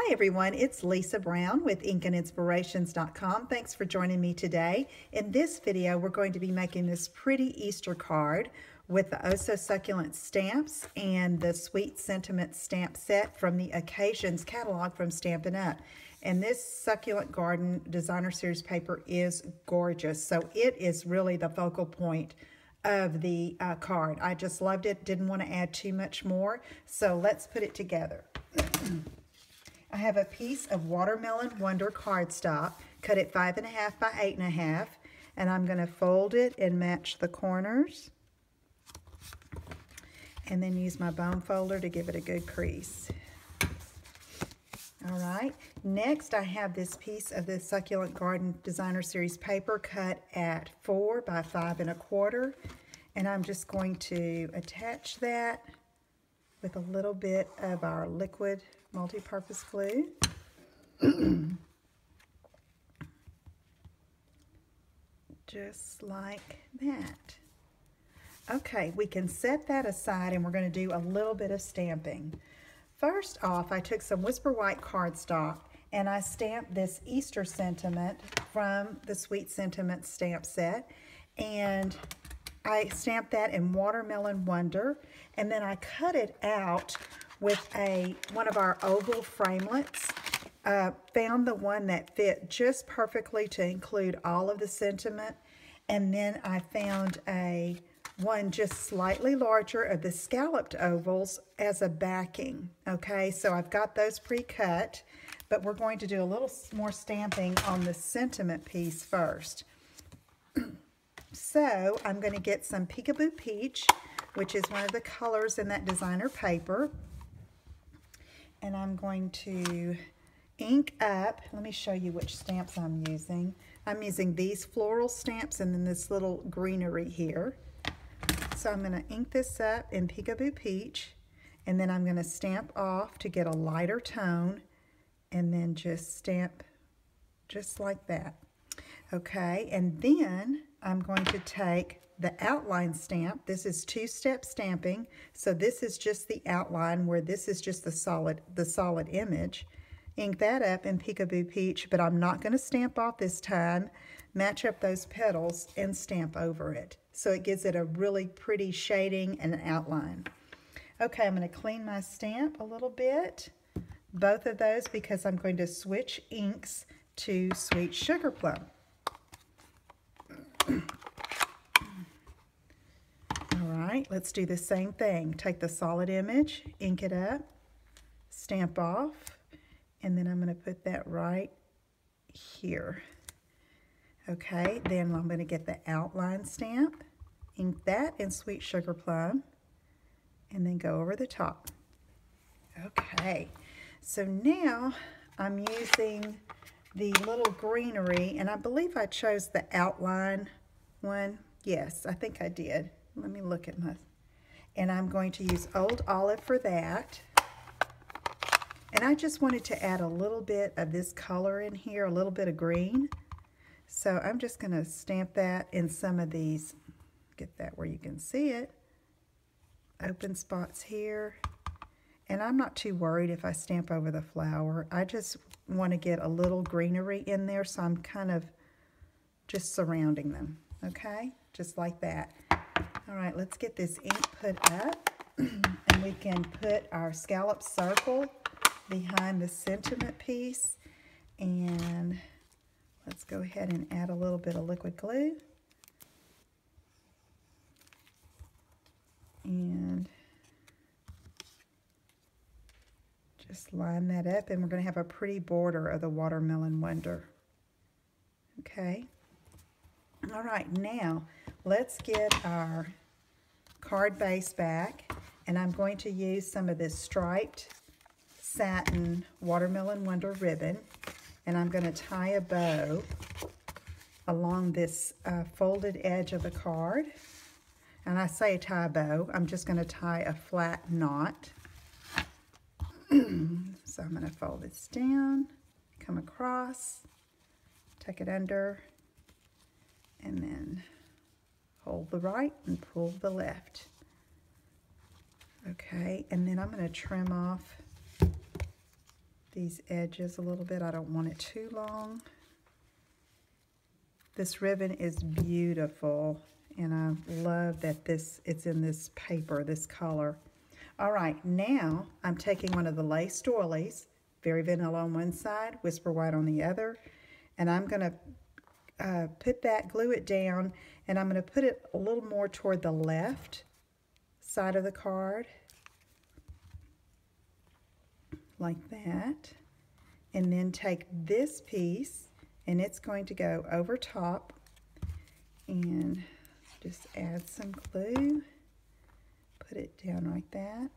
Hi everyone, it's Lisa Brown with InkandInspirations.com. Thanks for joining me today. In this video, we're going to be making this pretty Easter card with the Oh So Succulent stamps and the Sweet Sentiment stamp set from the Occasions catalog from Stampin' Up. And this Succulent Garden Designer Series paper is gorgeous, so it is really the focal point of the card. I just loved it, didn't want to add too much more, so let's put it together. I have a piece of Watermelon Wonder cardstock, cut it 5.5 by 8.5, and I'm going to fold it and match the corners, and then use my bone folder to give it a good crease. All right, next I have this piece of the Succulent Garden Designer Series paper cut at 4 by 5.25, and I'm just going to attach that with a little bit of our liquid multi-purpose glue. Just like that. Okay, we can set that aside and we're going to do a little bit of stamping. First off, I took some Whisper White cardstock and I stamped this Easter sentiment from the Sweet Sentiment stamp set, and I stamped that in Watermelon Wonder, and then I cut it out with one of our oval framelits. Found the one that fit just perfectly to include all of the sentiment, and then I found one just slightly larger of the scalloped ovals as a backing. Okay, so I've got those pre-cut, but we're going to do a little more stamping on the sentiment piece first. So I'm going to get some Peekaboo Peach, which is one of the colors in that designer paper, and I'm going to ink up. Let me show you which stamps I'm using. I'm using these floral stamps and then this little greenery here. So I'm going to ink this up in Peekaboo Peach, and then I'm going to stamp off to get a lighter tone, and then just stamp just like that. Okay, and then I'm going to take the outline stamp. This is two-step stamping, so this is just the outline where this is just the solid image. Ink that up in Peekaboo Peach, but I'm not going to stamp off this time. Match up those petals and stamp over it, so it gives it a really pretty shading and outline. Okay, I'm going to clean my stamp a little bit, both of those, because I'm going to switch inks to Sweet Sugar Plum. Alright, let's do the same thing. Take the solid image, ink it up, stamp off, and then I'm going to put that right here. Okay, then I'm going to get the outline stamp, ink that in Sweet Sugar Plum, and then go over the top. Okay, so now I'm using the little greenery, and I believe I chose the outline one. Yes, I think I did. Let me look at my, and I'm going to use Old Olive for that. And I just wanted to add a little bit of this color in here, a little bit of green. So I'm just going to stamp that in some of these, get that where you can see it, open spots here. And I'm not too worried if I stamp over the flower. I just want to get a little greenery in there, so I'm kind of just surrounding them, okay? Just like that. All right, let's get this ink put up, and we can put our scallop circle behind the sentiment piece, and let's go ahead and add a little bit of liquid glue. And just line that up, and we're going to have a pretty border of the Watermelon Wonder. Okay. All right, now let's get our card base back, and I'm going to use some of this striped satin Watermelon Wonder ribbon, and I'm going to tie a bow along this folded edge of the card. And I say tie a bow, I'm just going to tie a flat knot. So I'm going to fold this down, come across, tuck it under, and then hold the right and pull the left. Okay, and then I'm going to trim off these edges a little bit. I don't want it too long. This ribbon is beautiful, and I love that it's in this paper, this color. All right, now I'm taking one of the lace doilies, very vanilla on one side, whisper white on the other, and I'm going to glue it down, and I'm going to put it a little more toward the left side of the card, like that, and then take this piece, and it's going to go over top, and just add some glue, put it down like that,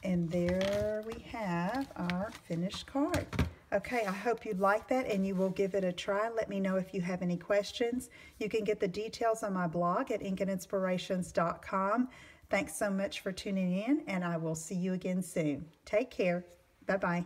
and there we have our finished card. Okay, I hope you like that and you will give it a try. Let me know if you have any questions. You can get the details on my blog at inkandinspirations.com. Thanks so much for tuning in, and I will see you again soon. Take care. Bye-bye.